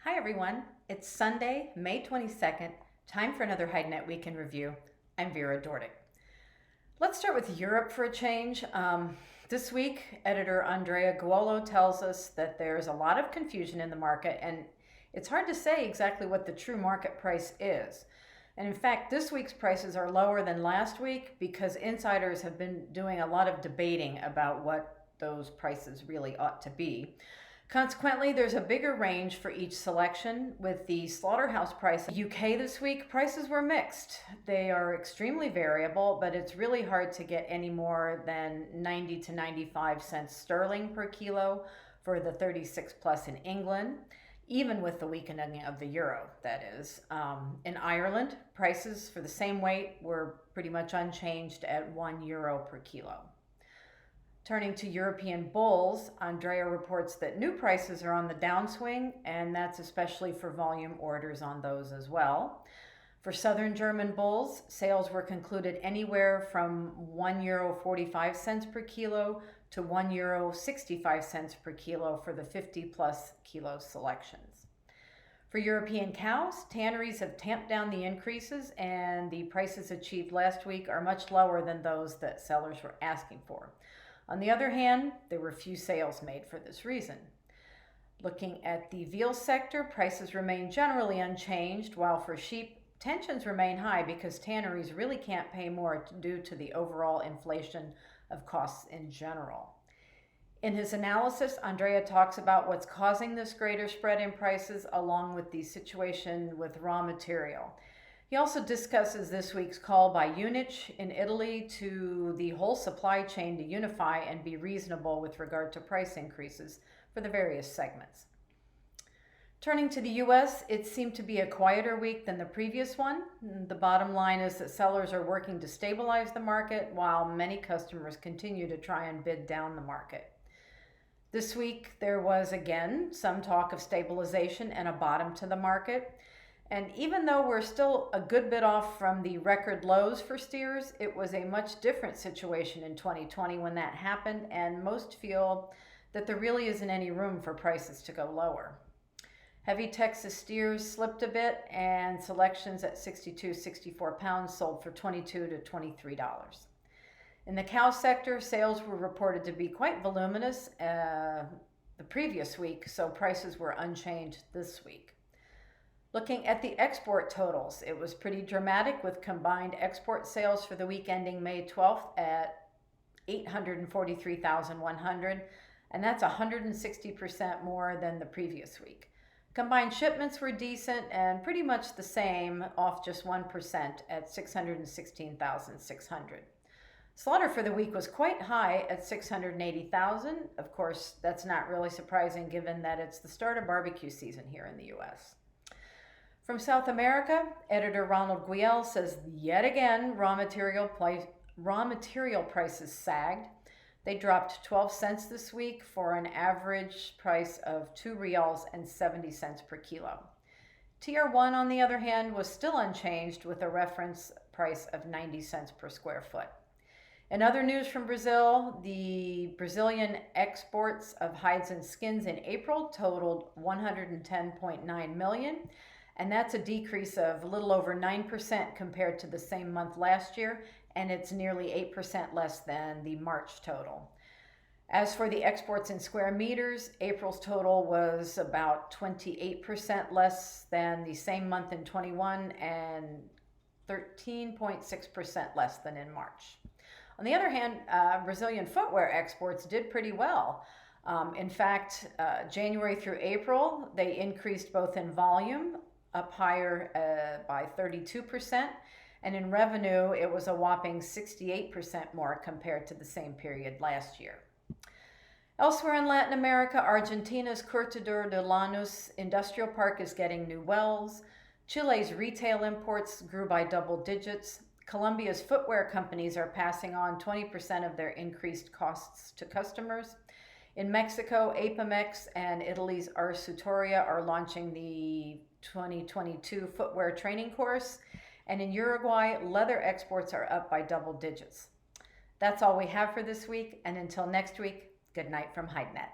Hi everyone, it's Sunday, May 22nd, time for another HideNet Week in Review. I'm Vera Dordick. Let's start with Europe for a change. This week, editor Andrea Guolo tells us that there's a lot of confusion in the market and it's hard to say exactly what the true market price is. And in fact, this week's prices are lower than last week because insiders have been doing a lot of debating about what those prices really ought to be. Consequently, there's a bigger range for each selection. With the slaughterhouse price in the UK this week, prices were mixed. They are extremely variable, but it's really hard to get any more than 90 to 95 cents sterling per kilo for the 36 plus in England, even with the weakening of the euro, that is. In Ireland, prices for the same weight were pretty much unchanged at €1 per kilo. Turning to European bulls, Andrea reports that new prices are on the downswing, and that's especially for volume orders on those as well. For southern German bulls, sales were concluded anywhere from €1.45 per kilo to €1.65 per kilo for the 50 plus kilo selections. For European cows, tanneries have tamped down the increases, and the prices achieved last week are much lower than those that sellers were asking for. On the other hand, there were few sales made for this reason. Looking at the veal sector, prices remain generally unchanged, while for sheep, tensions remain high because tanneries really can't pay more due to the overall inflation of costs in general. In his analysis, Andrea talks about what's causing this greater spread in prices along with the situation with raw material. He also discusses this week's call by UNICH in Italy to the whole supply chain to unify and be reasonable with regard to price increases for the various segments. Turning to the US, it seemed to be a quieter week than the previous one. The bottom line is that sellers are working to stabilize the market while many customers continue to try and bid down the market. This week, there was again some talk of stabilization and a bottom to the market. And even though we're still a good bit off from the record lows for steers, it was a much different situation in 2020 when that happened, and most feel that there really isn't any room for prices to go lower. Heavy Texas steers slipped a bit, and selections at 62, 64 pounds sold for $22 to $23. In the cow sector, sales were reported to be quite voluminous the previous week, so prices were unchanged this week. Looking at the export totals, it was pretty dramatic with combined export sales for the week ending May 12th at 843,100, and that's 160% more than the previous week. Combined shipments were decent and pretty much the same, off just 1% at 616,600. Slaughter for the week was quite high at 680,000. Of course, that's not really surprising given that it's the start of barbecue season here in the US. From South America, editor Ronald Guiel says yet again raw material prices sagged. They dropped 12 cents this week for an average price of $2.70 per kilo. TR1, on the other hand, was still unchanged with a reference price of 90 cents per square foot. In other news from Brazil, the Brazilian exports of hides and skins in April totaled 110.9 million. And that's a decrease of a little over 9% compared to the same month last year, and it's nearly 8% less than the March total. As for the exports in square meters, April's total was about 28% less than the same month in 21 and 13.6% less than in March. On the other hand, Brazilian footwear exports did pretty well. In fact, January through April, they increased both in volume, up higher by 32%, and in revenue it was a whopping 68% more compared to the same period last year. Elsewhere in Latin America, Argentina's Cortador de Llanos industrial park is getting new wells. Chile's retail imports grew by double digits. Colombia's footwear companies are passing on 20% of their increased costs to customers. In Mexico, Apemex and Italy's Arsutoria are launching the 2022 footwear training course, and in Uruguay, leather exports are up by double digits. That's all we have for this week, and until next week, good night from HideNet.